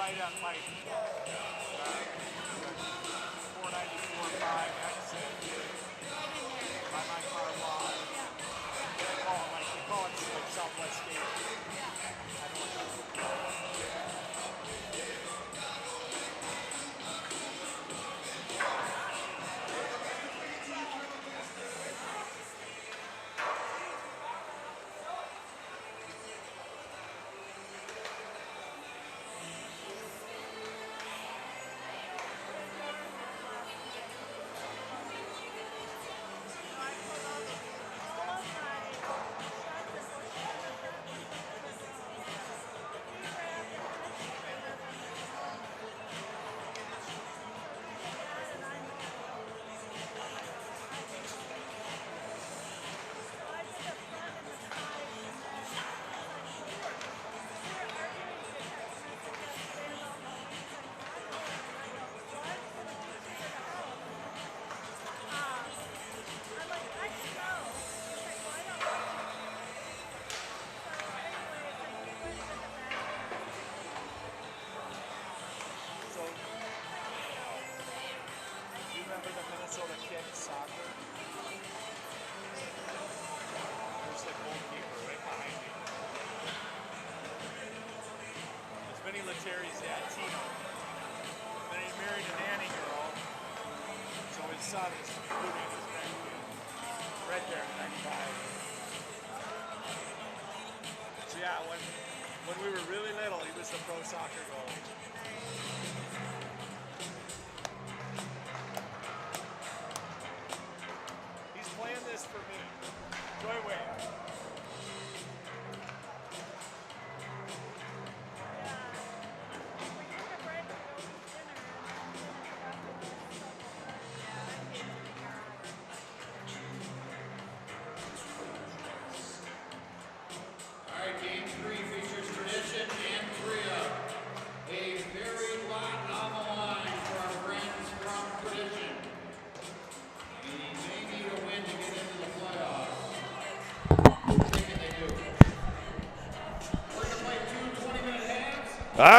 right on my 494.5 exit by my car lot. They call it like Southwest State. Terry's dad, Tino. Then he married a nanny girl, so his son is including his grandkid. Right there, 95. So yeah, when we were really little, he was the pro soccer goalie. He's playing this for me. Joy Wade.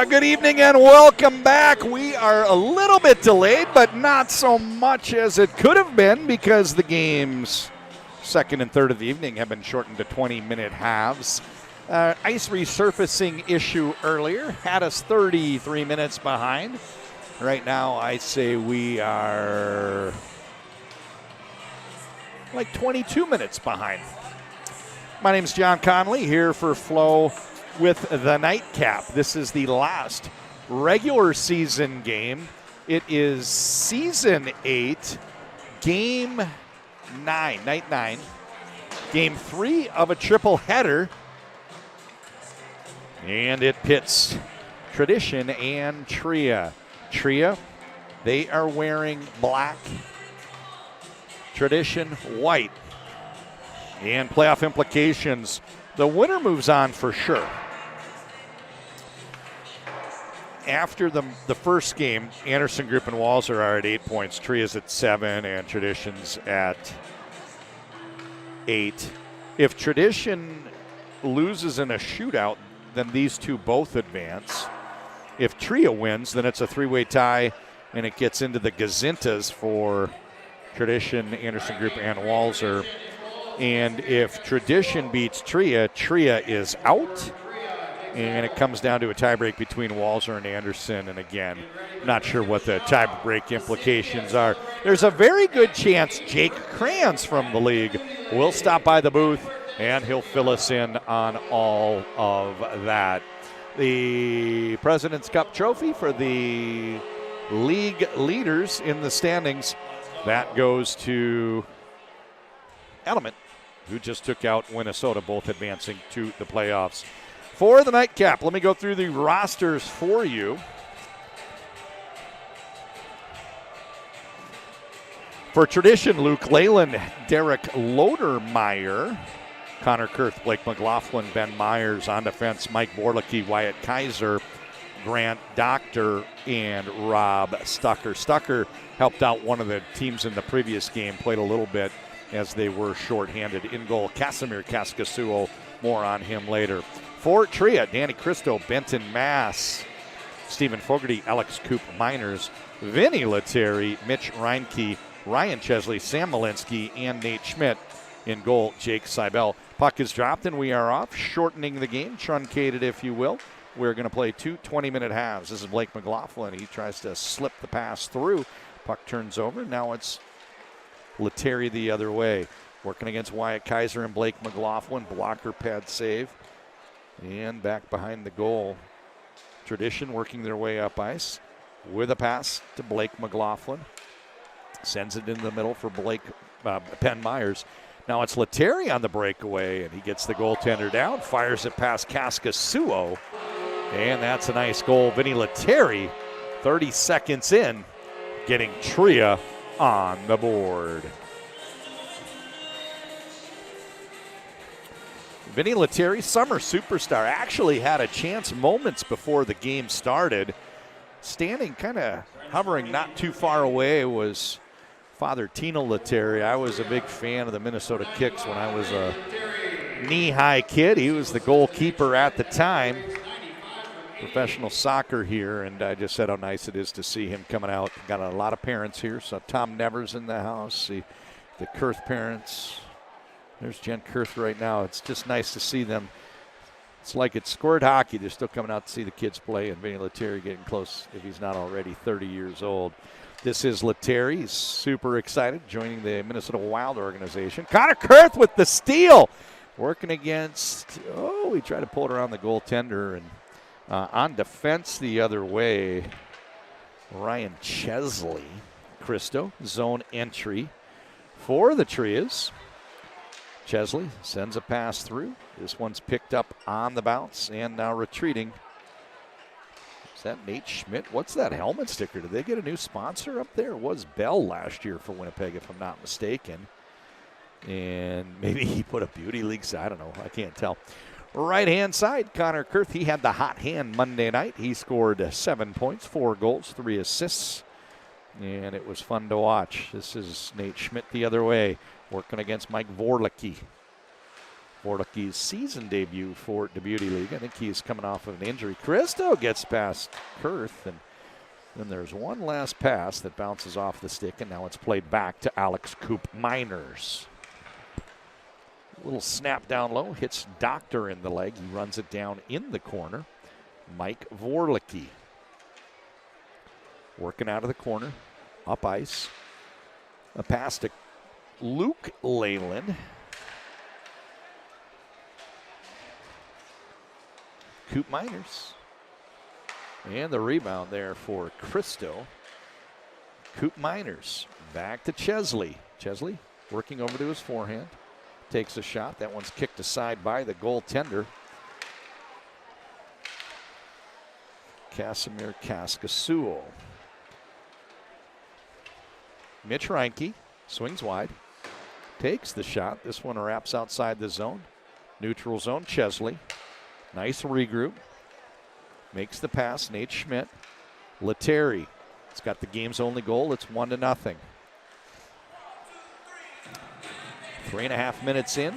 Good evening and welcome back. We are a little bit delayed, but not so much as it could have been because the games second and third of the evening have been shortened to 20-minute halves. Ice resurfacing issue earlier had us 33 minutes behind. Right now, I say we are like 22 minutes behind. My name is John Conley here for Flo with the nightcap. This is the last regular season game. It is season 8, game 9, night 9, game 3 of a triple header. And it pits Tradition and Tria. Tria, they are wearing black. Tradition, white. And playoff implications, the winner moves on for sure. After the first game, Anderson Group and Walser are at 8 points. Tria's at 7 and Tradition's at 8. If Tradition loses in a shootout, then these two both advance. If Tria wins, then it's a three-way tie, and it gets into the gazintas for Tradition, Anderson Group, and Walser. And if Tradition beats Tria, Tria is out. And it comes down to a tiebreak between Walser and Anderson. And again, not sure what the tiebreak implications are. There's a very good chance Jake Kranz from the league will stop by the booth, and he'll fill us in on all of that. The President's Cup trophy for the league leaders in the standings, that goes to Element, who just took out Minnesota, both advancing to the playoffs. For the nightcap, let me go through the rosters for you. For Tradition, Luke Leyland, Derek Lodermeyer, Connor Kurth, Blake McLaughlin, Ben Myers. On defense, Mike Borlicke, Wyatt Kaiser, Grant Doctor, and Rob Stucker. Stucker helped out one of the teams in the previous game, played a little bit as they were shorthanded. In goal, Casimir Kaskasuo. More on him later. For Tria, Danny Christo, Benton Mass, Stephen Fogarty, Alex Coop Miners, Vinny Lettieri, Mitch Reinke, Ryan Chesley, Sam Malinsky, and Nate Schmidt. In goal, Jake Seibel. Puck is dropped and we are off, shortening the game, truncated if you will. We're going to play 2 20-minute halves. This is Blake McLaughlin. He tries to slip the pass through. Puck turns over. Now it's Lettieri the other way. Working against Wyatt Kaiser and Blake McLaughlin. Blocker pad save. And back behind the goal. Tradition working their way up ice with a pass to Blake McLaughlin. Sends it in the middle for Ben Myers. Now it's Lettieri on the breakaway, and he gets the goaltender down, fires it past Kaskasuo, and that's a nice goal. Vinny Lettieri, 30 seconds in, getting Tria on the board. Vinny Lettieri, summer superstar, actually had a chance moments before the game started. Standing kind of hovering not too far away was Father Tino Lettieri. I was a big fan of the Minnesota Kicks when I was a knee-high kid. He was the goalkeeper at the time. Professional soccer here, and I just said how nice it is to see him coming out. Got a lot of parents here, so Tom Nevers in the house. See the Kurth parents. There's Jen Kurth right now. It's just nice to see them. It's like it's scored hockey. They're still coming out to see the kids play, and Vinny Lettieri getting close, if he's not already 30 years old. This is Lettieri. He's super excited, joining the Minnesota Wild organization. Connor Kurth with the steal. Working against, he tried to pull it around the goaltender. And on defense the other way, Ryan Chesley. Christo, zone entry for the Trias. Chesley sends a pass through. This one's picked up on the bounce and now retreating. Is that Nate Schmidt? What's that helmet sticker? Did they get a new sponsor up there? It was Bell last year for Winnipeg, if I'm not mistaken. And maybe he put a beauty league, I don't know. I can't tell. Right-hand side, Connor Kurth. He had the hot hand Monday night. He scored 7 points, 4 goals, 3 assists. And it was fun to watch. This is Nate Schmidt the other way, working against Mike Vorlicki. Vorlicki's season debut for the Beauty League. I think he's coming off of an injury. Christo gets past Kurth, and then there's one last pass that bounces off the stick, and now it's played back to Alex Coop Miners. Little snap down low, hits Doctor in the leg. He runs it down in the corner. Mike Vorlicki working out of the corner, up ice. A pass to Luke Leyland. Coop Miners. And the rebound there for Christo. Coop Miners back to Chesley. Chesley working over to his forehand. Takes a shot. That one's kicked aside by the goaltender. Casimir Kaskasuo. Mitch Reinke swings wide. Takes the shot. This one wraps outside the zone. Neutral zone, Chesley. Nice regroup. Makes the pass, Nate Schmidt. Lettieri. It's got the game's only goal. It's 1-0. 3.5 minutes in.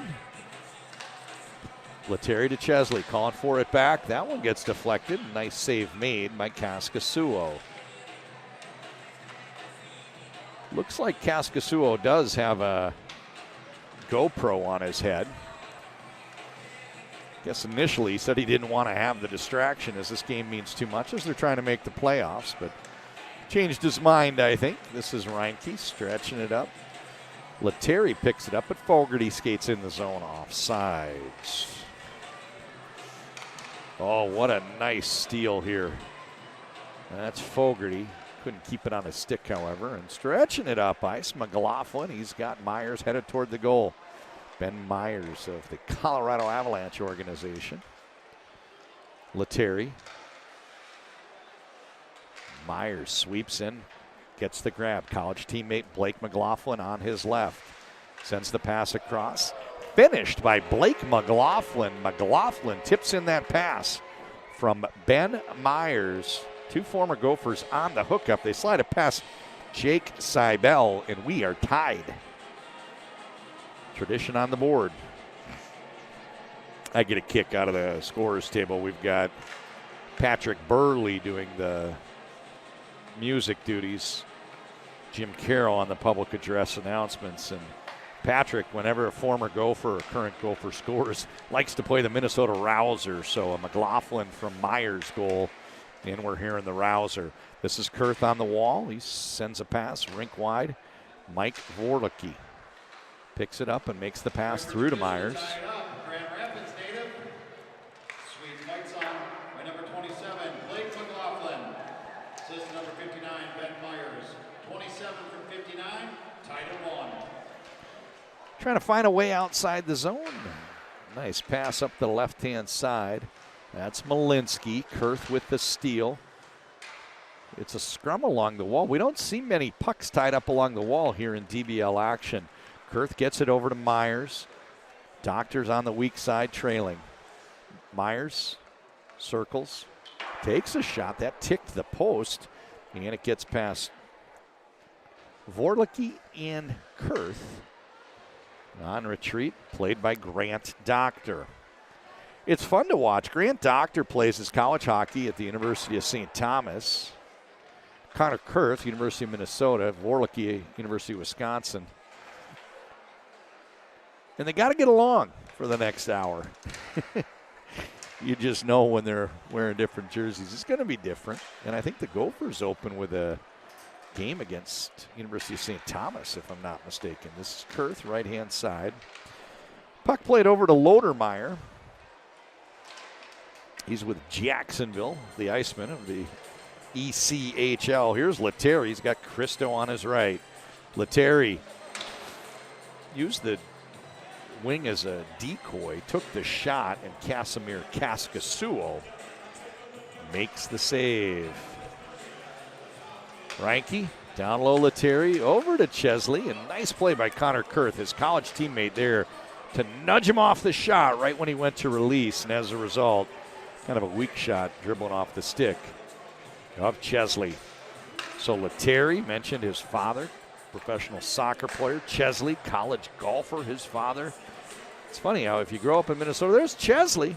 Lettieri to Chesley, calling for it back. That one gets deflected. Nice save made by Kaskasuo. Looks like Kaskasuo does have a GoPro on his head. Guess initially he said he didn't want to have the distraction as this game means too much as they're trying to make the playoffs, but changed his mind, I think. This is Reinke stretching it up. Lettieri picks it up, but Fogarty skates in the zone offsides. Oh, what a nice steal here. That's Fogarty. Couldn't keep it on his stick, however, and stretching it up ice. McLaughlin, he's got Myers headed toward the goal. Ben Myers of the Colorado Avalanche organization. Lettieri. Myers sweeps in, gets the grab. College teammate Blake McLaughlin on his left. Sends the pass across. Finished by Blake McLaughlin. McLaughlin tips in that pass from Ben Myers. 2 former Gophers on the hookup. They slide it past Jake Seibel, and we are tied. Tradition on the board. I get a kick out of the scorer's table. We've got Patrick Burley doing the music duties. Jim Carroll on the public address announcements. And Patrick, whenever a former Gopher or current Gopher scores, likes to play the Minnesota Rouser. So a McLaughlin from Myers goal, and we're hearing the Rouser. This is Kurth on the wall. He sends a pass rink wide. Mike Vorlicki picks it up and makes the pass through to Myers. Grand Rapids native. Sweet lights on by number 27, Blake McLaughlin. Assistant number 59, Ben Myers. 27 from 59, tied at 1. Trying to find a way outside the zone. Nice pass up the left-hand side. That's Malinsky. Kurth with the steal. It's a scrum along the wall. We don't see many pucks tied up along the wall here in DBL action. Kurth gets it over to Myers. Doctor's on the weak side trailing. Myers circles, takes a shot. That ticked the post, and it gets past Vorlicki and Kurth. On retreat, played by Grant Doctor. It's fun to watch. Grant Doctor plays his college hockey at the University of St. Thomas. Connor Kurth, University of Minnesota. Vorlicki, University of Wisconsin. And they got to get along for the next hour. You just know when they're wearing different jerseys. It's going to be different. And I think the Gophers open with a game against University of St. Thomas, if I'm not mistaken. This is Kurth, right-hand side. Puck played over to Lodermeyer. He's with Jacksonville, the Iceman of the ECHL. Here's Lettieri. He's got Christo on his right. Lettieri used the wing as a decoy, took the shot, and Casimir Kaskasuo makes the save. Reinke, down low Lettieri, over to Chesley, and nice play by Connor Kurth, his college teammate there, to nudge him off the shot right when he went to release, and as a result, kind of a weak shot dribbling off the stick of Chesley. So Lettieri mentioned his father, professional soccer player. Chesley, college golfer, his father. It's funny how if you grow up in Minnesota, there's Chesley.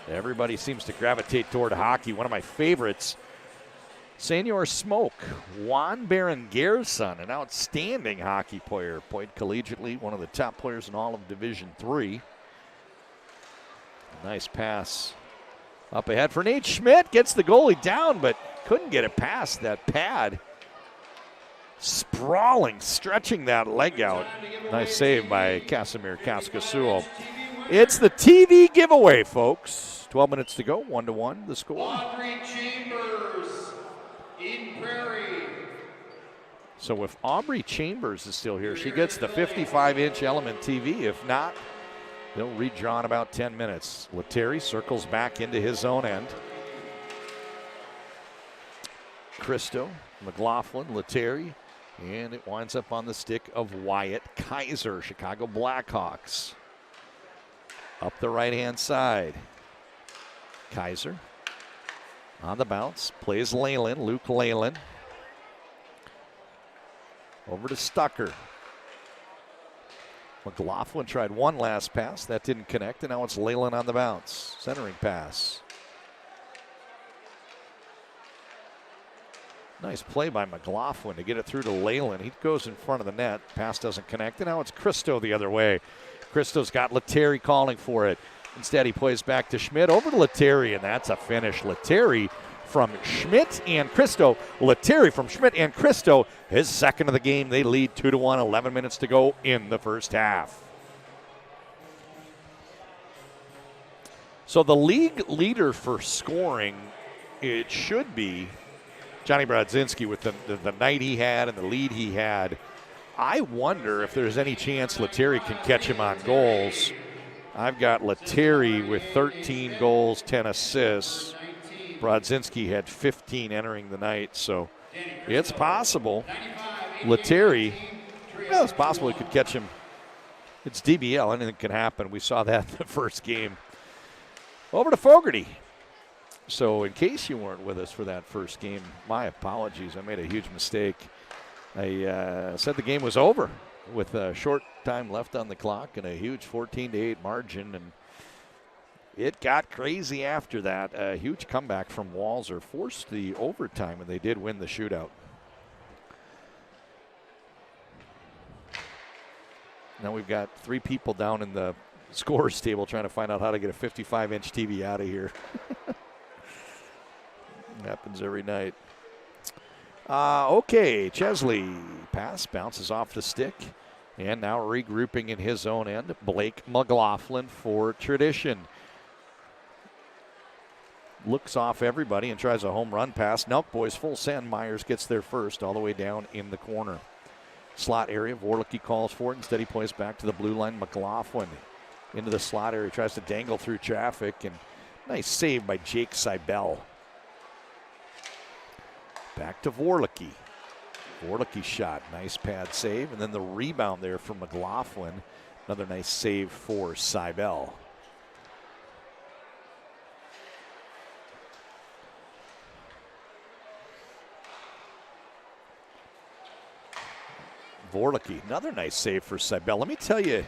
Everybody seems to gravitate toward hockey. One of my favorites, Senor Smoke, Juan Berenguer's son, an outstanding hockey player. Played collegiately, one of the top players in all of Division III. Nice pass up ahead for Nate Schmidt. Gets the goalie down, but couldn't get it past that pad. Sprawling, stretching that leg out. Nice save by Casimir Kaskasuo. It's the TV giveaway, folks. 12 minutes to go, 1-1 the score. Audrey Chambers in Prairie. So if Aubrey Chambers is still here, she gets the 55-inch Element TV. If not, they'll redraw in about 10 minutes. Lettieri circles back into his own end. Christo, McLaughlin, Lettieri, and it winds up on the stick of Wyatt Kaiser, Chicago Blackhawks. Up the right-hand side. Kaiser on the bounce, plays Leyland, Luke Leyland. Over to Stucker. McLaughlin tried one last pass. That didn't connect, and now it's Leyland on the bounce. Centering pass. Nice play by McLaughlin to get it through to Leyland. He goes in front of the net. Pass doesn't connect, and now it's Christo the other way. Christo's got Lettieri calling for it. Instead, he plays back to Schmidt. Over to Lettieri, and that's a finish. Lettieri from Schmidt and Christo. Lettieri from Schmidt and Christo. His second of the game. They lead 2-1, 11 minutes to go in the first half. So the league leader for scoring, it should be Johnny Brodzinski with the night he had and the lead he had. I wonder if there's any chance Lettieri can catch him on goals. I've got Lettieri with 13 goals, 10 assists. Brodzinski had 15 entering the night, so it's possible. Lettieri, well, it's possible he could catch him. It's DBL, anything can happen. We saw that in the first game. Over to Fogarty. So in case you weren't with us for that first game, my apologies. I made a huge mistake. I said the game was over with a short time left on the clock and a huge 14-8 margin. And It got crazy after that. A huge comeback from Walser forced the overtime, and they did win the shootout. Now we've got 3 people down in the scorer's table trying to find out how to get a 55-inch TV out of here. Happens every night. Okay, Chesley. Pass bounces off the stick. And now regrouping in his own end, Blake McLaughlin for Tradition. Looks off everybody and tries a home run pass. Nelk boys full send. Myers gets there first, all the way down in the corner. Slot area, Vorlicke calls for it. Instead he plays back to the blue line. McLaughlin into the slot area, tries to dangle through traffic, and nice save by Jake Seibel. Back to Vorlicke. Vorlicke shot, nice pad save, and then the rebound there for McLaughlin. Another nice save for Seibel. Vorlicke, another nice save for Seibel. Let me tell you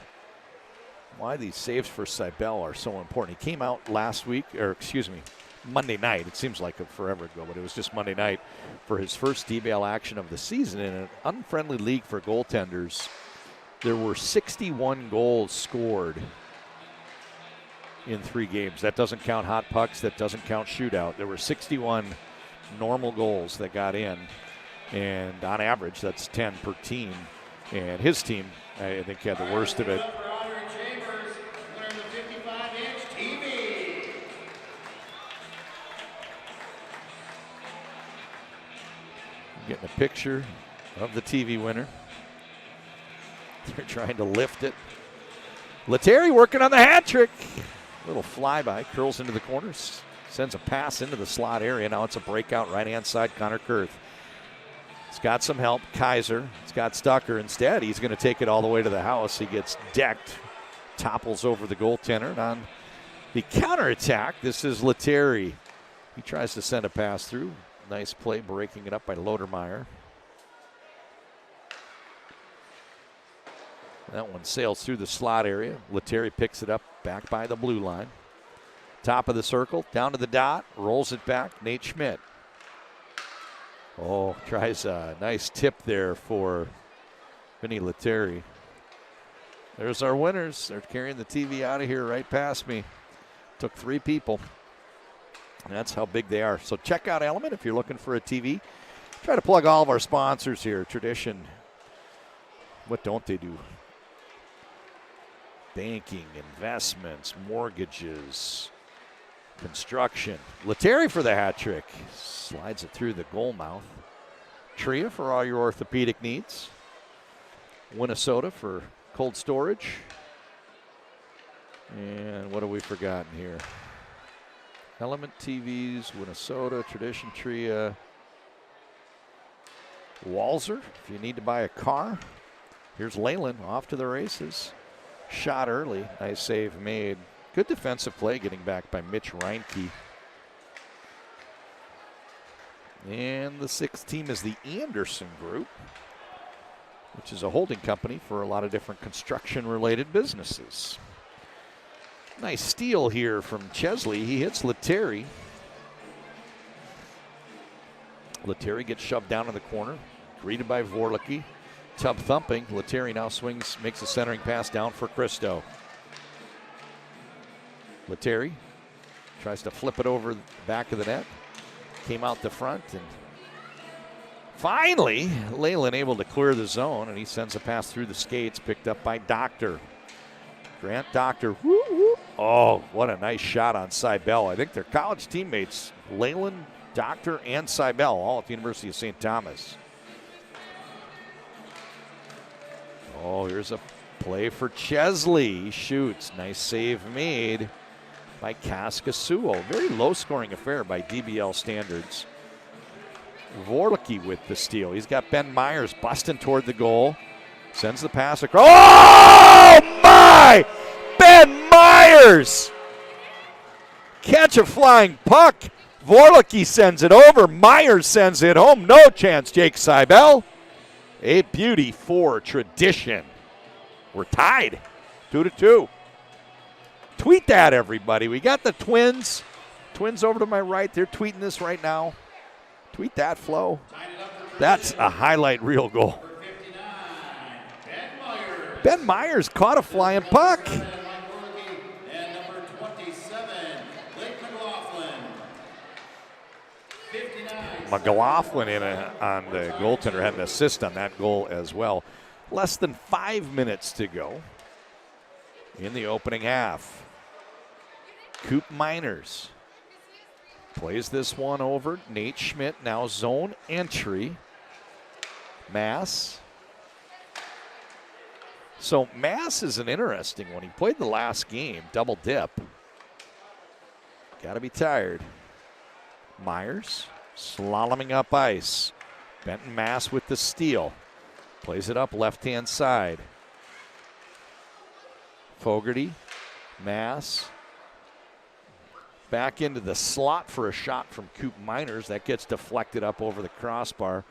why these saves for Seibel are so important. He came out Monday night. It seems like forever ago, but it was just Monday night for his first DBL action of the season in an unfriendly league for goaltenders. There were 61 goals scored in 3 games. That doesn't count hot pucks. That doesn't count shootout. There were 61 normal goals that got in, and on average, that's 10 per team. And his team, I think, had the worst of it. Getting a picture of the TV winner. They're trying to lift it. Lettieri working on the hat trick. Little flyby, curls into the corners, sends a pass into the slot area. Now it's a breakout right-hand side, Connor Kurth. He's got some help, Kaiser. He's got Stucker. Instead, he's going to take it all the way to the house. He gets decked, topples over the goaltender. And on the counterattack, this is Lettieri. He tries to send a pass through. Nice play, breaking it up by Lodermeyer. That one sails through the slot area. Lettieri picks it up back by the blue line. Top of the circle, down to the dot, rolls it back, Nate Schmidt. Oh, tries a nice tip there for Vinny Lettieri. There's our winners. They're carrying the TV out of here right past me. Took 3 people. That's how big they are. So check out Element if you're looking for a TV. Try to plug all of our sponsors here. Tradition. What don't they do? Banking, investments, mortgages, construction. Lettieri for the hat trick. Slides it through the goal mouth. Tria for all your orthopedic needs. Winnesota for cold storage. And what have we forgotten here? Element TVs, Winnesota, Tradition, Tria. Walser, if you need to buy a car. Here's Leyland off to the races. Shot early, nice save made. Good defensive play getting back by Mitch Reinke. And the 6th team is the Anderson Group, which is a holding company for a lot of different construction-related businesses. Nice steal here from Chesley. He hits Lettieri. Lettieri gets shoved down in the corner, greeted by Vorlicke. Tub thumping. Lettieri now swings, makes a centering pass down for Christo. Lettieri tries to flip it over the back of the net. Came out the front, and finally, Leyland able to clear the zone, and he sends a pass through the skates, picked up by Doctor. Grant Doctor. Woo, woo. Oh, what a nice shot on Seibel. I think they're college teammates, Leyland, Doctor, and Seibel, all at the University of St. Thomas. Oh, here's a play for Chesley. He shoots. Nice save made by Kaskasuo. Very low-scoring affair by DBL standards. Vorlicke with the steal. He's got Ben Myers busting toward the goal. Sends the pass across. Oh, my! Ben Myers! Catch a flying puck. Vorlicke sends it over. Myers sends it home. No chance, Jake Seibel. A beauty for Tradition. We're tied 2-2. Tweet that, everybody. We got the Twins. Twins over to my right. They're tweeting this right now. Tweet that, Flo. That's a highlight reel goal. Ben Myers caught a flying puck. And number 27, Blake McLaughlin. 59. McLaughlin on the goaltender had an assist on that goal as well. Less than 5 minutes to go in the opening half. Coop Miners plays this one over. Nate Schmidt now zone entry. Mass. So Mass is an interesting one. He played the last game, double dip. Got to be tired. Myers slaloming up ice. Benton Mass with the steal. Plays it up left-hand side. Fogarty, Mass. Back into the slot for a shot from Coop Miners. That gets deflected up over the crossbar.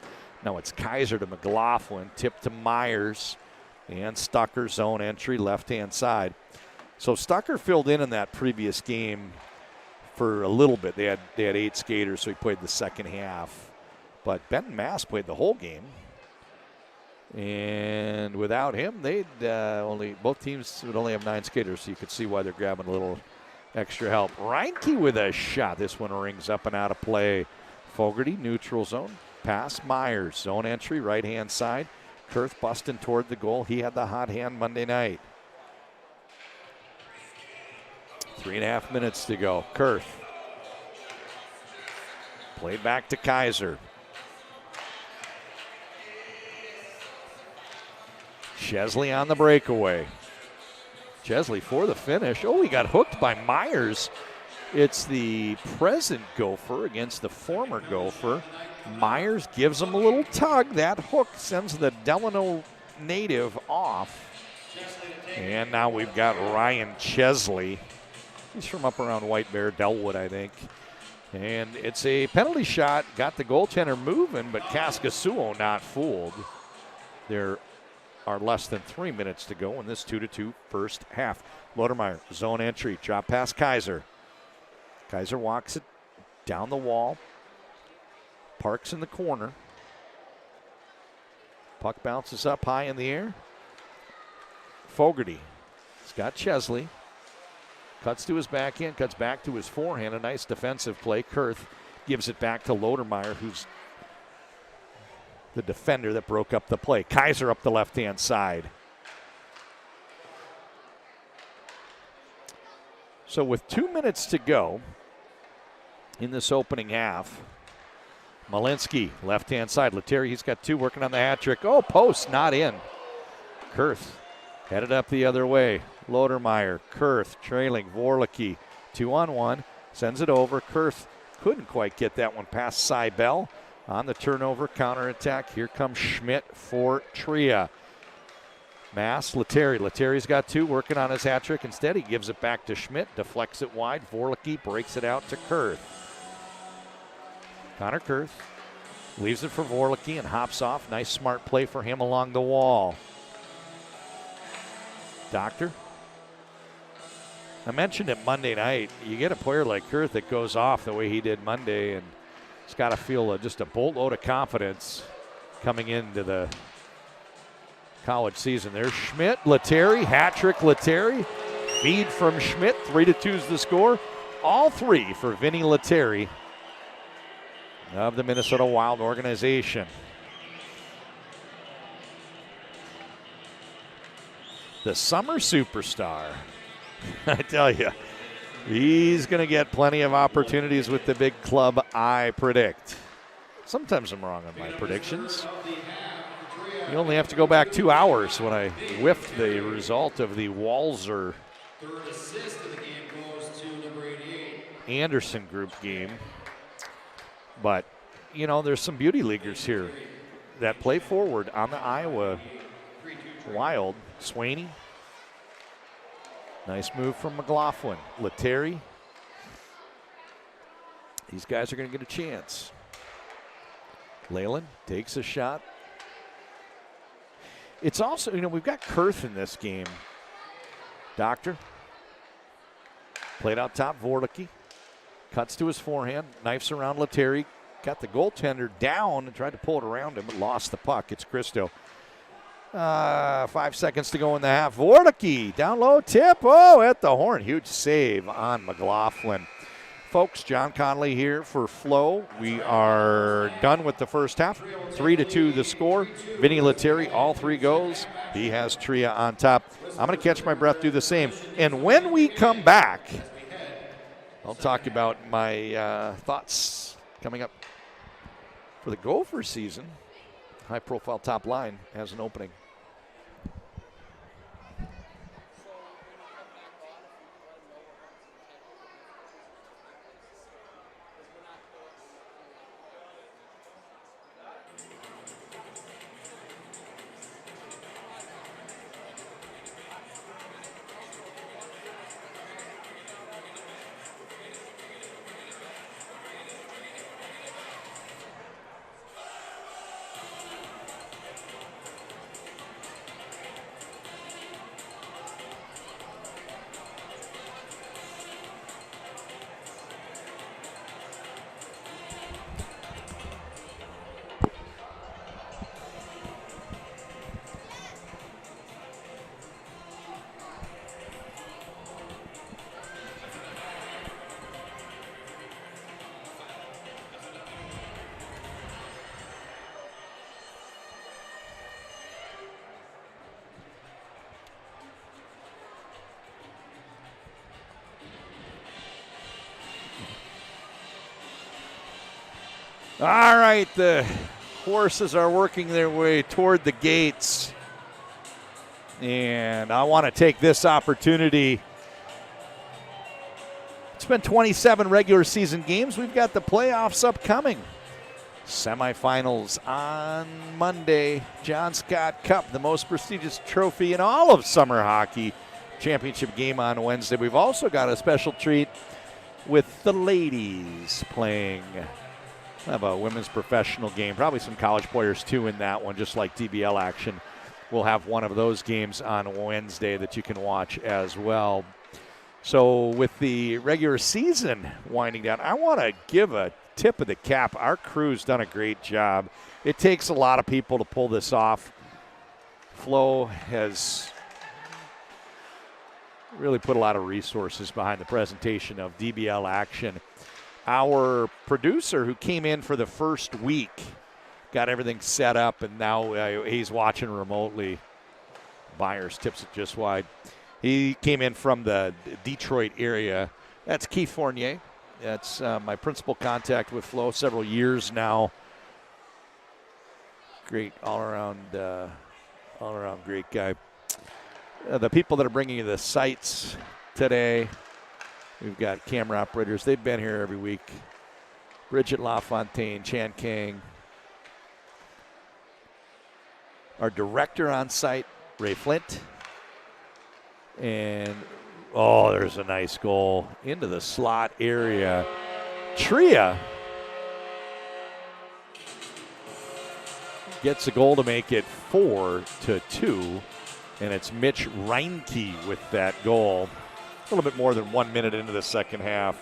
Now it's Kaiser to McLaughlin. Tip to Myers. And Stucker zone entry left-hand side. So Stucker filled in that previous game for a little bit. They had 8 skaters, so he played the second half. But Benton Mass played the whole game. And without him, both teams would only have 9 skaters, so you could see why they're grabbing a little extra help. Reinke with a shot. This one rings up and out of play. Fogarty, neutral zone. Pass Myers. Zone entry, right-hand side. Kurth busting toward the goal. He had the hot hand Monday night. 3.5 minutes to go. Kurth. Played back to Kaiser. Chesley on the breakaway. Chesley for the finish. Oh, he got hooked by Myers. It's the present Gopher against the former Gopher. Myers gives him a little tug. That hook sends the Delano native off. And now we've got Ryan Chesley. He's from up around White Bear, Delwood, I think. And it's a penalty shot. Got the goaltender moving, but Kaskasuo not fooled. There are less than 3 minutes to go in this 2-2 first half. Lodermeyer, zone entry, drop past Kaiser. Kaiser walks it down the wall. Parks in the corner. Puck bounces up high in the air. Fogarty. He's got Chesley. Cuts to his backhand, cuts back to his forehand. A nice defensive play. Kurth gives it back to Lodermeyer, who's the defender that broke up the play. Kaiser up the left-hand side. So with 2 minutes to go in this opening half, Malinsky, left-hand side. Lettieri, he's got 2 working on the hat trick. Oh, post, not in. Kurth headed up the other way. Lodermeyer, Kurth trailing Vorlicki. 2-on-1, sends it over. Kurth couldn't quite get that one past Seibel. On the turnover, counterattack. Here comes Schmidt for Tria. Mass, Lettieri. Lettieri's got 2 working on his hat trick. Instead, he gives it back to Schmidt, deflects it wide. Vorlicki breaks it out to Kurth. Connor Kurth leaves it for Vorlicki and hops off. Nice smart play for him along the wall. Doctor. I mentioned it Monday night. You get a player like Kurth that goes off the way he did Monday, and he's got to feel just a boatload of confidence coming into the college season. There's Schmidt, Lettieri, hat trick Lettieri. Feed from Schmidt, 3-2 is the score. All 3 for Vinny Lettieri of the Minnesota Wild organization. The summer superstar. I tell you, he's going to get plenty of opportunities with the big club, I predict. Sometimes I'm wrong on my predictions. You only have to go back 2 hours when I whiffed the result of the Walzer Anderson group game. But, you know, there's some beauty leaguers here that play forward on the Iowa Wild. Swaney. Nice move from McLaughlin. Lettieri. These guys are going to get a chance. Leyland takes a shot. It's also, you know, we've got Kurth in this game. Doctor. Played out top, Vorlicke. Cuts to his forehand, knifes around Lettieri. Got the goaltender down and tried to pull it around him, but lost the puck. It's Christo. 5 seconds to go in the half. Vorlicke, down low, tip. Oh, at the horn. Huge save on McLaughlin. Folks, John Conley here for Flo. We are done with the first half. 3-2 the score. Vinny Lettieri, all 3 goals. He has Tria on top. I'm going to catch my breath, do the same. And when we come back, I'll talk about my thoughts coming up for the Gopher season. High-profile top line has an opening. All right, the horses are working their way toward the gates. And I want to take this opportunity. It's been 27 regular season games. We've got the playoffs upcoming. Semifinals on Monday. John Scott Cup, the most prestigious trophy in all of summer hockey. Championship game on Wednesday. We've also got a special treat with the ladies playing. We'll have a women's professional game, probably some college players too in that one, just like DBL action. We'll have one of those games on Wednesday that you can watch as well. So with the regular season winding down, I want to give a tip of the cap. Our crew's done a great job. It takes a lot of people to pull this off. Flo has really put a lot of resources behind the presentation of DBL action. Our producer who came in for the first week got everything set up, and now he's watching remotely. Byers tips it just wide. He came in from the Detroit area. That's Keith Fournier. That's my principal contact with Flo several years now. Great all-around great guy. The people that are bringing you the sights today, we've got camera operators. They've been here every week. Bridget LaFontaine, Chan Kang. Our director on site, Ray Flint. And, oh, there's a nice goal into the slot area. Tria gets a goal to make it 4-2. And it's Mitch Reinke with that goal. A little bit more than 1 minute into the second half.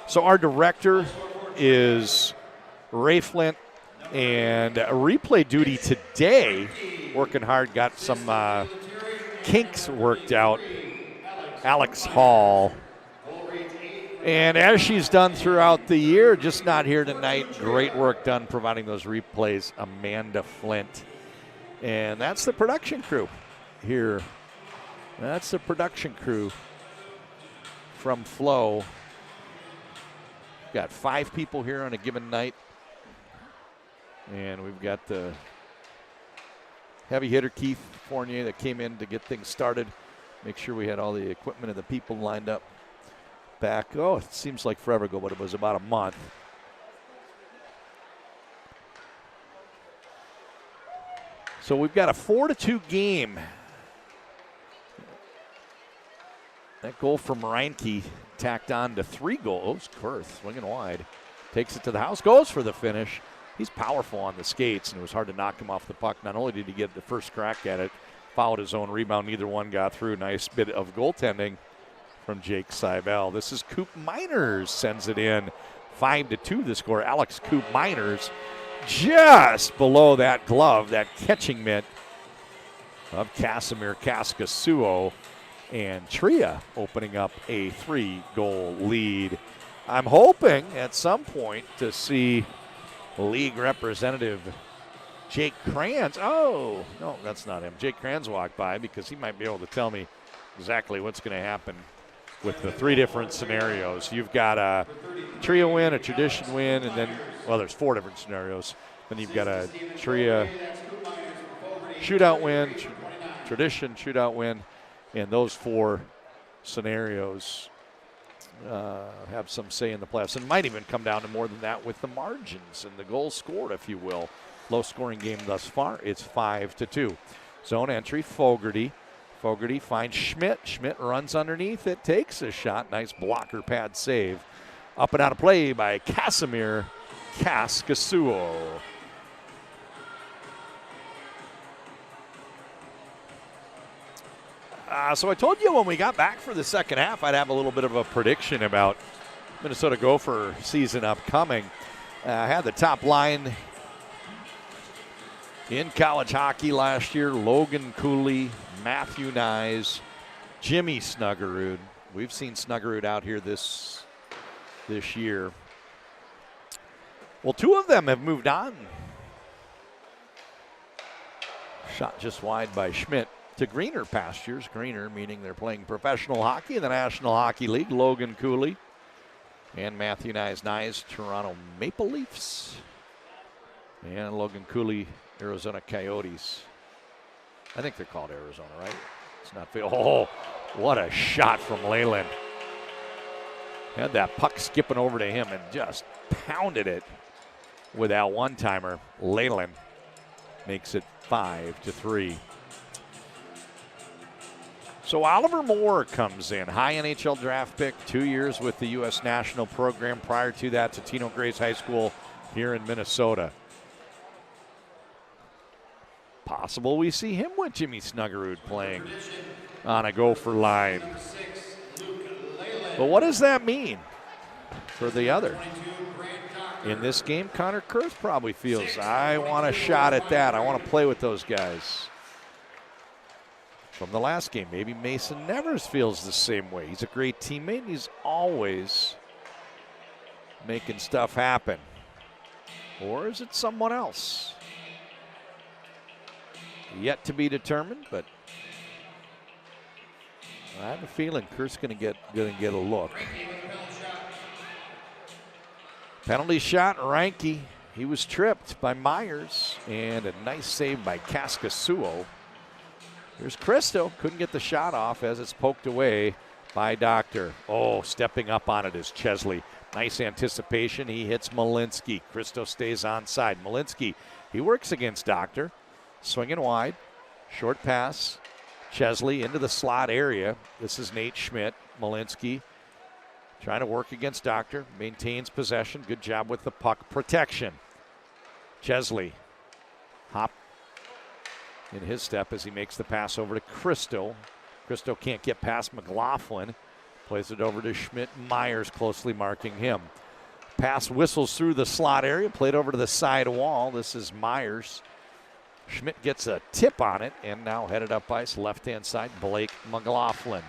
So our director is Ray Flint, and a replay duty today, working hard, got some kinks worked out, Alex Hall. And as she's done throughout the year, just not here tonight, great work done providing those replays, Amanda Flint. And that's the production crew here. That's the production crew from Flo. Got 5 people here on a given night. And we've got the heavy hitter Keith Fournier that came in to get things started. Make sure we had all the equipment and the people lined up back. Oh, it seems like forever ago, but it was about a month. So we've got a 4-2 game. That goal from Reinke tacked on to 3 goals. Kurth swinging wide. Takes it to the house. Goes for the finish. He's powerful on the skates, and it was hard to knock him off the puck. Not only did he get the first crack at it, fouled his own rebound. Neither one got through. Nice bit of goaltending from Jake Seibel. This is Coop Miners sends it in. 5-2 the score. Alex Coop Miners just below that glove, that catching mitt of Casimir Kaskasuo. And Tria opening up a 3-goal lead. I'm hoping at some point to see league representative Jake Kranz. Oh, no, that's not him. Jake Kranz walked by because he might be able to tell me exactly what's going to happen with the 3 different scenarios. You've got a Tria win, a tradition win, and then, well, there's 4 different scenarios. Then you've got a Tria shootout win, tradition shootout win, and those 4 scenarios have some say in the playoffs. And it might even come down to more than that with the margins and the goals scored, if you will. Low-scoring game thus far. It's 5-2. Zone entry, Fogarty. Fogarty finds Schmidt. Schmidt runs underneath it, takes a shot. Nice blocker pad save. Up and out of play by Casimir Kaskasuo. So I told you when we got back for the second half, I'd have a little bit of a prediction about Minnesota Gopher season upcoming. I had the top line in college hockey last year: Logan Cooley, Matthew Nyes, Jimmy Snuggerud. We've seen Snuggerud out here this year. Well, 2 of them have moved on. Shot just wide by Schmidt. To greener pastures. Greener meaning they're playing professional hockey in the National Hockey League. Logan Cooley and Matthew Nyes. Nyes, Toronto Maple Leafs. And Logan Cooley, Arizona Coyotes. I think they're called Arizona, right? It's not fair. Oh, what a shot from Leyland. Had that puck skipping over to him and just pounded it with that one-timer. Leyland makes it 5-3. So Oliver Moore comes in, high NHL draft pick, 2 years with the U.S. National Program. Prior to that, Totino Grace High School here in Minnesota. Possible we see him with Jimmy Snuggerud playing on a Gopher line. But what does that mean for the other? In this game, Connor Kurth probably feels, I want a shot at that. I want to play with those guys. From the last game, maybe Mason Nevers feels the same way. He's a great teammate, and he's always making stuff happen. Or is it someone else? Yet to be determined, but I have a feeling Kurt's going to get a look. Penalty shot, Reinke. He was tripped by Myers, and a nice save by Kaskasuo. Here's Christo. Couldn't get the shot off as it's poked away by Doctor. Oh, stepping up on it is Chesley. Nice anticipation. He hits Malinsky. Christo stays onside. Malinsky, he works against Doctor. Swinging wide. Short pass. Chesley into the slot area. This is Nate Schmidt. Malinsky trying to work against Doctor. Maintains possession. Good job with the puck protection. Chesley. Hop in his step as he makes the pass over to Christo. Christo can't get past McLaughlin. Plays it over to Schmidt. Myers closely marking him. Pass whistles through the slot area. Played over to the side wall. This is Myers. Schmidt gets a tip on it, and now headed up ice, left-hand side, Blake McLaughlin.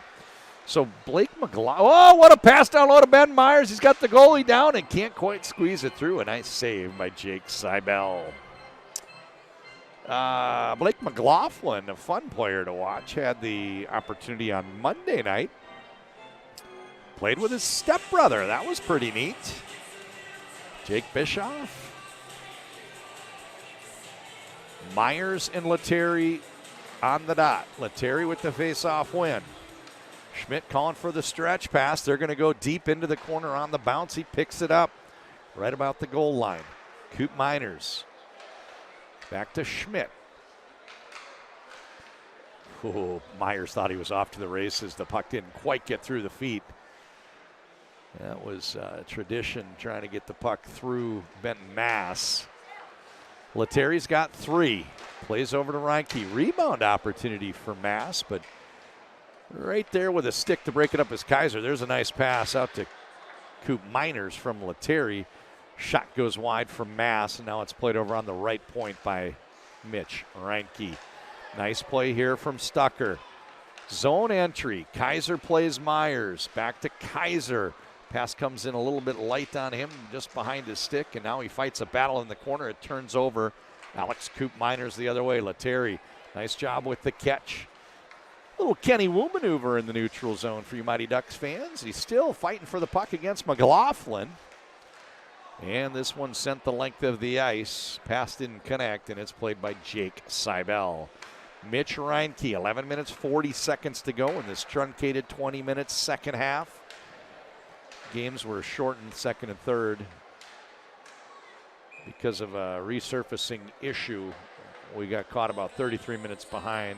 So Blake McLaughlin, oh, what a pass down low to Ben Myers. He's got the goalie down and can't quite squeeze it through. A nice save by Jake Seibel. Blake McLaughlin, a fun player to watch, had the opportunity on Monday night. Played with his stepbrother. That was pretty neat. Jake Bischoff. Myers and Lettieri on the dot. Lettieri with the face-off win. Schmidt calling for the stretch pass. They're going to go deep into the corner on the bounce. He picks it up right about the goal line. Coop Miners. Back to Schmidt. Oh, Myers thought he was off to the races. The puck didn't quite get through the feet. That was tradition trying to get the puck through Benton Mass. Lettieri's got 3. Plays over to Reinke. Rebound opportunity for Mass, but Right there with a stick to break it up is Kaiser. There's a nice pass out to Coop Miners from Lettieri. Shot goes wide from Mass, and now it's played over on the right point by Mitch Reinke. Nice play here from Stucker. Zone entry. Kaiser plays Myers. Back to Kaiser. Pass comes in a little bit light on him, just behind his stick, and now he fights a battle in the corner. It turns over. Alex Coop Miners the other way. Lettieri, nice job with the catch. Little Kenny Wu maneuver in the neutral zone for you Mighty Ducks fans. He's still fighting for the puck against McLaughlin. And this one sent the length of the ice. Pass didn't connect, and it's played by Jake Seibel. Mitch Reinke, 11 minutes, 40 seconds to go in this truncated 20 minutes second half. Games were shortened second and third because of a resurfacing issue. We got caught about 33 minutes behind.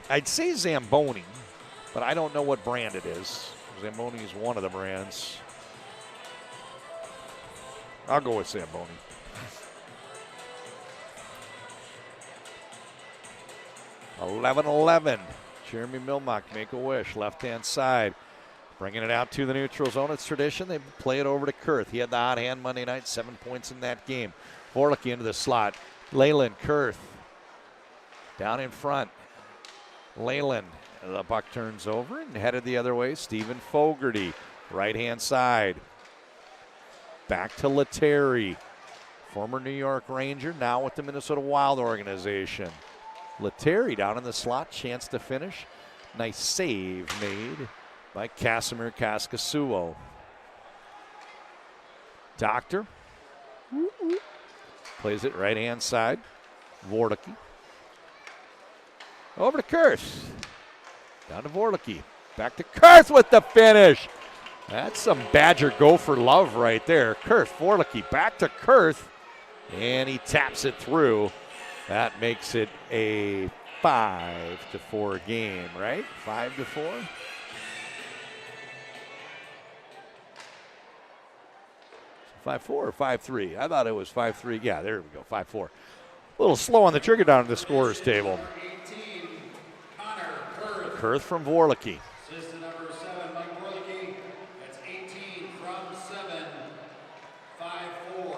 I'd say Zamboni, but I don't know what brand it is. Zamboni is one of the brands. I'll go with Zamboni. (11-11). Jeremy Milmock, Make-A-Wish, left-hand side. Bringing it out to the neutral zone. It's tradition. They play it over to Kurth. He had the hot hand Monday night, 7 points in that game. Vorlicke into the slot. Leyland, Kurth. Down in front. Leyland. The puck turns over and headed the other way. Stephen Fogarty, right-hand side. Back to Lettieri. Former New York Ranger, now with the Minnesota Wild organization. Lettieri down in the slot, chance to finish. Nice save made by Casimir Kaskasuo. Doctor plays it right-hand side. Vorlicke. Over to Kurth. Down to Vorlicke. Back to Kurth with the finish. That's some Badger Gopher love right there. Kurth, Vorlicke, back to Kurth. And he taps it through. That makes it a 5-4 game, right? 5-4. Five four or 5-3? I thought it was 5-3. Yeah, there we go. 5-4. A little slow on the trigger down at the scorer's table. 18, Connor Kurth. Kurth from Vorlicke. Assistant number 7, Mike Vorlicke. That's 18 from 7. 5-4.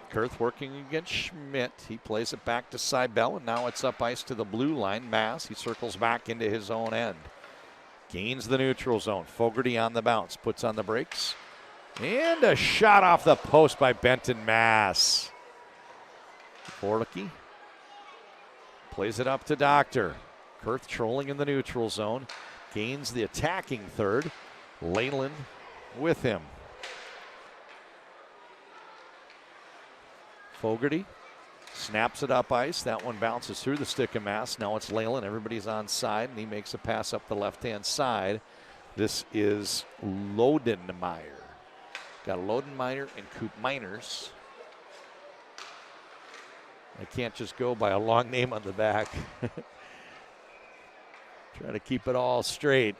Kurth working against Schmidt. He plays it back to Seibel, and now it's up ice to the blue line. Mass, he circles back into his own end. Gains the neutral zone. Fogarty on the bounce, puts on the brakes. And a shot off the post by Benton Mass. Vorlicke plays it up to Doctor. Kurth trolling in the neutral zone. Gains the attacking third. Leyland with him. Fogarty snaps it up ice. That one bounces through the stick of Mass. Now it's Leyland. Everybody's on side, and he makes a pass up the left-hand side. This is Lodenmeyer. Got Lodenmeyer and Coop Miners. I can't just go by a long name on the back. Try to keep it all straight.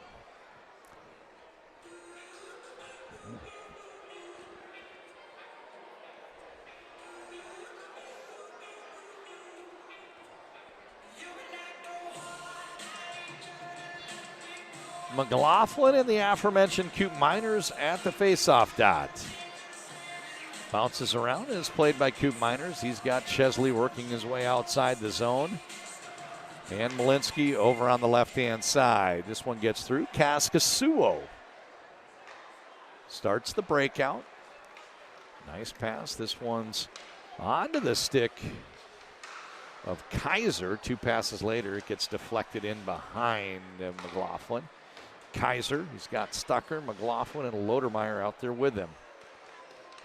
McLaughlin and the aforementioned Coop Miners at the faceoff dot. Bounces around and is played by Coop Miners. He's got Chesley working his way outside the zone. And Malinsky over on the left-hand side. This one gets through. Kaskasuo starts the breakout. Nice pass. This one's onto the stick of Kaiser. 2 passes later, it gets deflected in behind McLaughlin. Kaiser, he's got Stucker, McLaughlin, and Lodermeyer out there with him.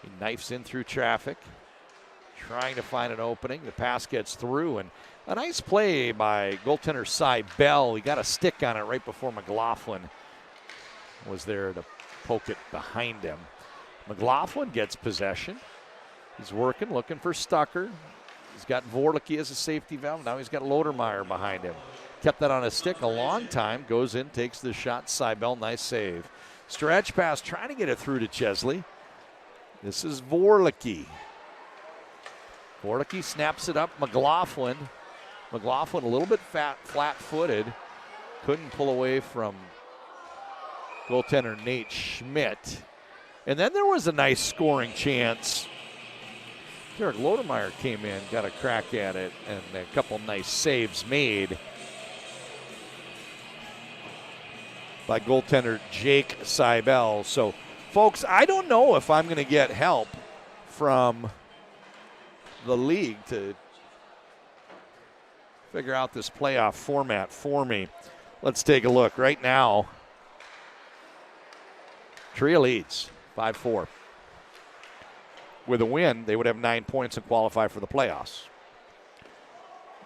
He knifes in through traffic, trying to find an opening. The pass gets through, and a nice play by goaltender Seibel. He got a stick on it right before McLaughlin was there to poke it behind him. McLaughlin gets possession. He's working, looking for Stucker. He's got Vorlicke as a safety valve. Now he's got Lodermeyer behind him. Kept that on a stick a long time. Goes in, takes the shot. Seibel, nice save. Stretch pass, trying to get it through to Chesley. This is Vorlicke. Vorlicke snaps it up. McLaughlin a little bit flat-footed. Couldn't pull away from goaltender Nate Schmidt. And then there was a nice scoring chance. Derek Lodemeyer came in, got a crack at it, and a couple nice saves made by goaltender Jake Seibel. So, folks, I don't know if I'm going to get help from the league to figure out this playoff format for me. Let's take a look. Right now, Tria leads 5-4. With a win, they would have 9 points and qualify for the playoffs.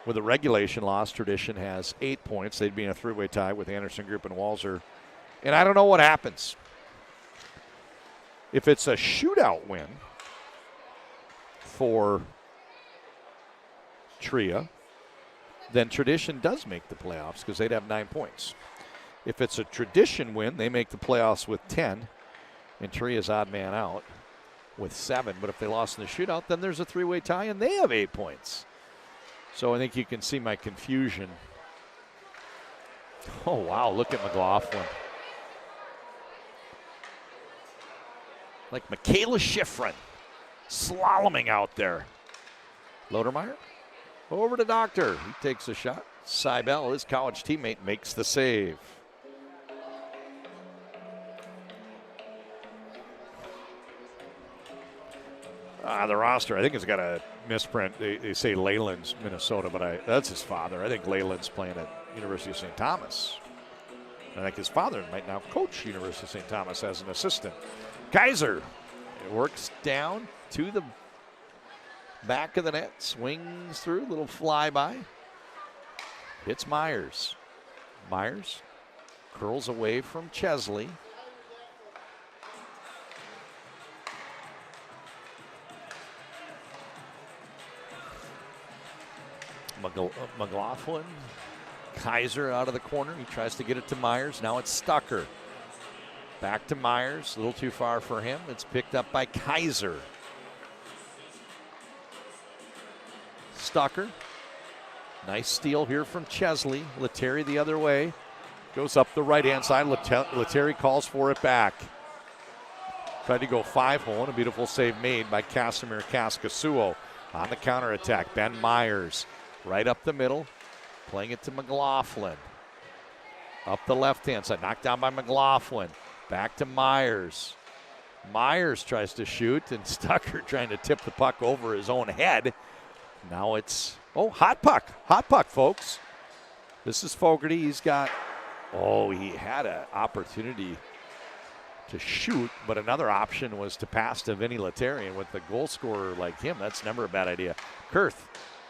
With a regulation loss, Tradition has 8 points. They'd be in a three-way tie with Anderson Group and Walser. And I don't know what happens. If it's a shootout win for Tria, then Tradition does make the playoffs because they'd have 9 points. If it's a Tradition win, they make the playoffs with 10, and Tria's odd man out with 7. But if they lost in the shootout, then there's a three-way tie, and they have 8 points. So I think you can see my confusion. Oh, wow, look at McLaughlin. Like Michaela Schifrin, slaloming out there. Lodemeyer over to Doctor. He takes a shot. Seibel, his college teammate, makes the save. The roster, I think it's got a misprint. They say Leyland's Minnesota, but that's his father. I think Leyland's playing at University of St. Thomas. I think his father might now coach University of St. Thomas as an assistant. Kaiser works down to the back of the net, swings through, little flyby. Hits Myers. Myers curls away from Chesley. McLaughlin. Kaiser out of the corner. He tries to get it to Myers. Now it's Stucker. Back to Myers. A little too far for him. It's picked up by Kaiser. Stucker. Nice steal here from Chesley. Lettieri the other way. Goes up the right-hand side. Lettieri calls for it back. Tried to go 5-hole, and a beautiful save made by Casimir Kaskasuo. On the counterattack, Ben Myers. Right up the middle, playing it to McLaughlin. Up the left-hand side, knocked down by McLaughlin. Back to Myers. Myers tries to shoot, and Stucker trying to tip the puck over his own head. Now it's, hot puck. Hot puck, folks. This is Fogarty. He had an opportunity to shoot, but another option was to pass to Vinny Lettieri, and with a goal scorer like him, that's never a bad idea. Kurth,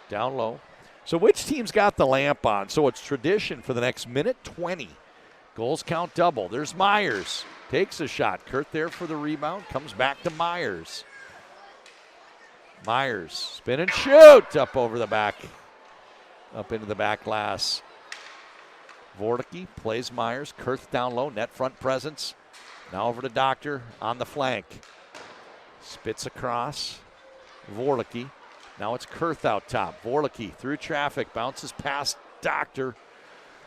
down low. So which team's got the lamp on? So it's Tradition for the next minute 20. Goals count double. There's Myers. Takes a shot. Kurth there for the rebound. Comes back to Myers. Myers, spin and shoot. Up over the back. Up into the back glass. Vorticke plays Myers. Kurth down low. Net front presence. Now over to Doctor on the flank. Spits across. Vorticke. Now it's Kurth out top. Vorlicke through traffic, bounces past Doctor.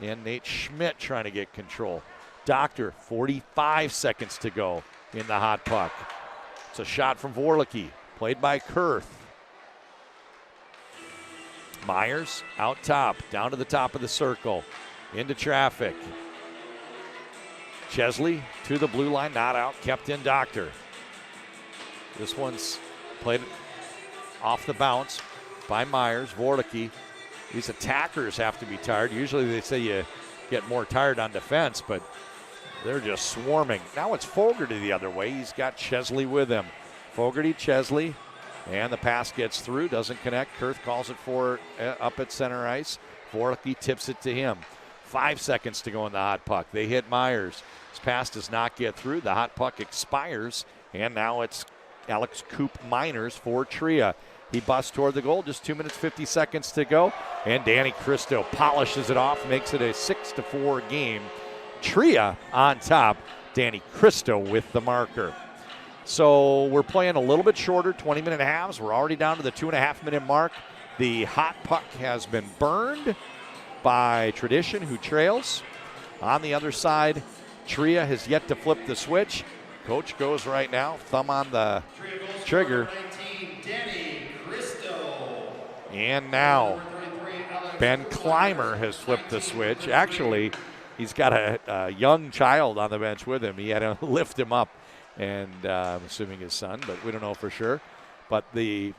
And Nate Schmidt trying to get control. Doctor, 45 seconds to go in the hot puck. It's a shot from Vorlicke, played by Kurth. Myers out top, down to the top of the circle. Into traffic. Chesley to the blue line, not out, kept in Doctor. This one's played off the bounce by Myers. Vorticke. These attackers have to be tired. Usually they say you get more tired on defense, but they're just swarming. Now it's Fogarty the other way. He's got Chesley with him. Fogarty, Chesley, and the pass gets through. Doesn't connect. Kurth calls it for up at center ice. Vorticke tips it to him. 5 seconds to go in the hot puck. They hit Myers. His pass does not get through. The hot puck expires, and now it's Alex Coop-Miners for Tria. He busts toward the goal, just 2 minutes, 50 seconds to go. And Danny Cristo polishes it off, makes it a 6-4 game. Tria on top. Danny Cristo with the marker. So we're playing a little bit shorter, 20-minute halves. We're already down to the 2.5-minute mark. The hot puck has been burned by Tradition, who trails. On the other side, Tria has yet to flip the switch. Coach goes right now, thumb on the trigger. And now Ben Clymer has flipped the switch. Actually, he's got a young child on the bench with him. He had to lift him up, and I'm assuming his son, but we don't know for sure. But the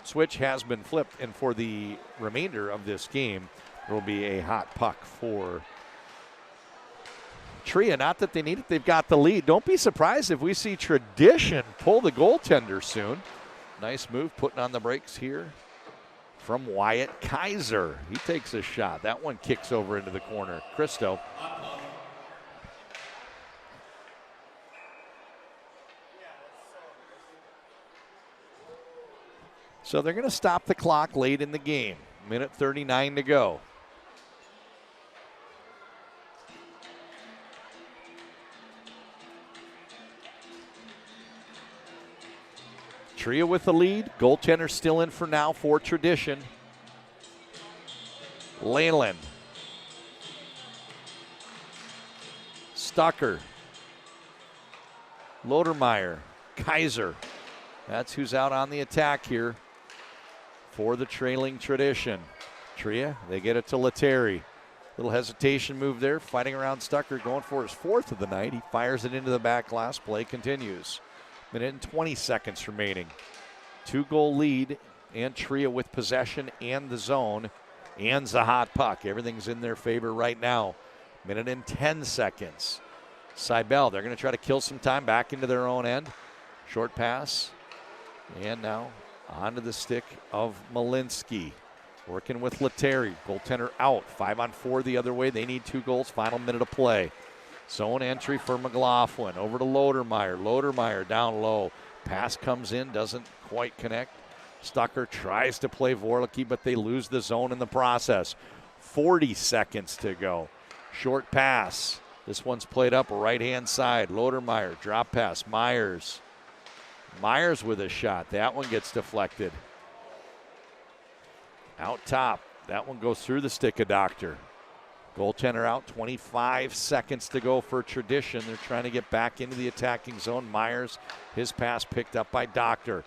switch has been flipped, and for the remainder of this game, there will be a hot puck for Tria. Not that they need it, they've got the lead. Don't be surprised if we see Tradition pull the goaltender soon. Nice move, putting on the brakes here from Wyatt Kaiser. He takes a shot. That one kicks over into the corner. Christo. So they're going to stop the clock late in the game. Minute 39 to go. Tria with the lead. Goaltender still in for now for Tradition. Leyland. Stucker. Lodermeyer. Kaiser. That's who's out on the attack here for the trailing Tradition. Tria, they get it to Lettieri. Little hesitation move there, fighting around Stucker, going for his fourth of the night. He fires it into the back glass. Play continues. Minute and 20 seconds remaining. 2-goal lead, and Tria with possession and the zone and the hot puck. Everything's in their favor right now. Minute and 10 seconds. Seibel, they're going to try to kill some time back into their own end. Short pass. And now onto the stick of Malinsky. Working with Lettieri. Goaltender out. 5-on-4 the other way. They need 2 goals. Final minute of play. Zone entry for McLaughlin. Over to Lodermeyer. Lodermeyer down low. Pass comes in. Doesn't quite connect. Stucker tries to play Vorlicki, but they lose the zone in the process. 40 seconds to go. Short pass. This one's played up right-hand side. Lodermeyer. Drop pass. Myers. Myers with a shot. That one gets deflected. Out top. That one goes through the stick of Doctor. Goaltender out. 25 seconds to go for Tradition. They're trying to get back into the attacking zone. Myers, his pass picked up by Doctor.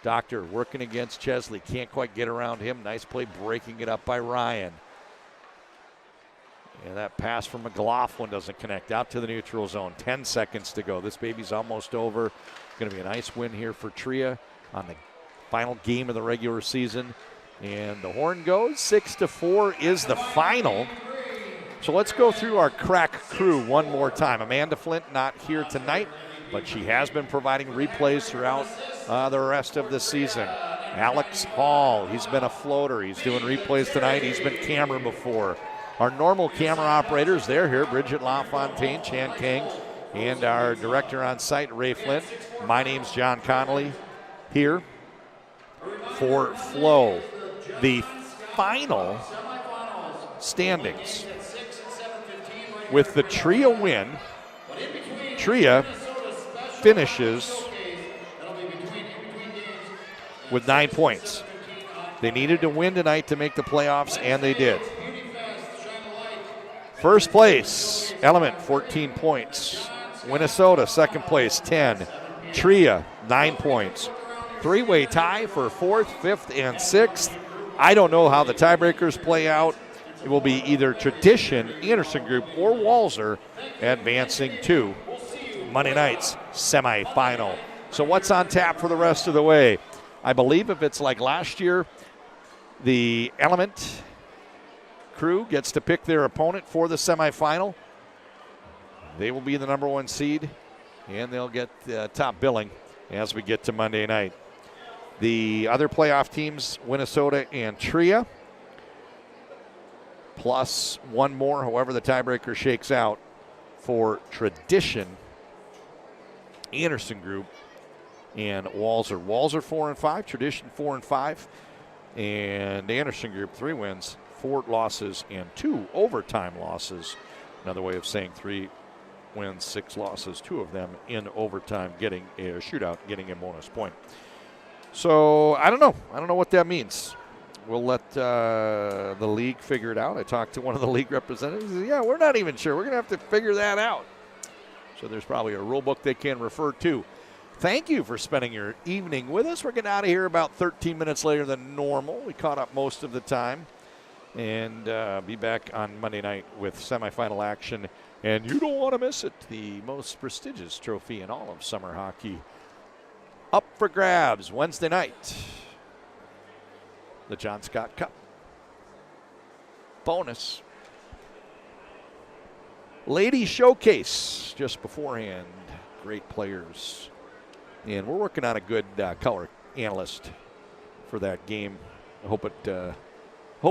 Doctor working against Chesley. Can't quite get around him. Nice play breaking it up by Ryan. And that pass from McLaughlin doesn't connect. Out to the neutral zone. 10 seconds to go. This baby's almost over. Going to be a nice win here for Tria on the final game of the regular season. And the horn goes. 6-4 is the final. So let's go through our crack crew one more time. Amanda Flint not here tonight, but she has been providing replays throughout the rest of the season. Alex Hall, he's been a floater. He's doing replays tonight. He's been camera before. Our normal camera operators, they're here. Bridget LaFontaine, Chan King, and our director on site, Ray Flint. My name's John Connolly here for Flo. The final standings. With the Tria win, Tria finishes with 9 points. They needed to win tonight to make the playoffs, and they did. First place, Element, 14 points. Minnesota, second place, 10. Tria, 9 points. Three-way tie for 4th, 5th, and 6th. I don't know how the tiebreakers play out. It will be either Tradition, Anderson Group, or Walser advancing to Monday night's semifinal. So what's on tap for the rest of the way? I believe if it's like last year, the Element crew gets to pick their opponent for the semifinal. They will be the number 1 seed, and they'll get top billing as we get to Monday night. The other playoff teams, Minnesota and Tria, plus one more, however the tiebreaker shakes out for Tradition, Anderson Group, and Walser. Walser 4-5, Tradition 4-5, and Anderson Group 3 wins, 4 losses, and 2 overtime losses. Another way of saying 3 wins, 6 losses, 2 of them in overtime, getting a shootout, getting a bonus point. So I don't know what that means. we'll let the league figure it out. I talked to one of the league representatives. He said, yeah, we're not even sure. We're going to have to figure that out. So there's probably a rule book they can refer to. Thank you for spending your evening with us. We're getting out of here about 13 minutes later than normal. We caught up most of the time. And be back on Monday night with semifinal action. And you don't want to miss it. The most prestigious trophy in all of summer hockey. Up for grabs Wednesday night. The John Scott Cup. Bonus. Ladies Showcase just beforehand. Great players. And we're working on a good color analyst for that game. I hope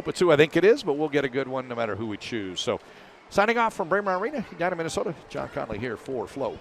it's who I think it is, but we'll get a good one no matter who we choose. So signing off from Braemar Arena, Edina, Minnesota. John Conley here for Flo.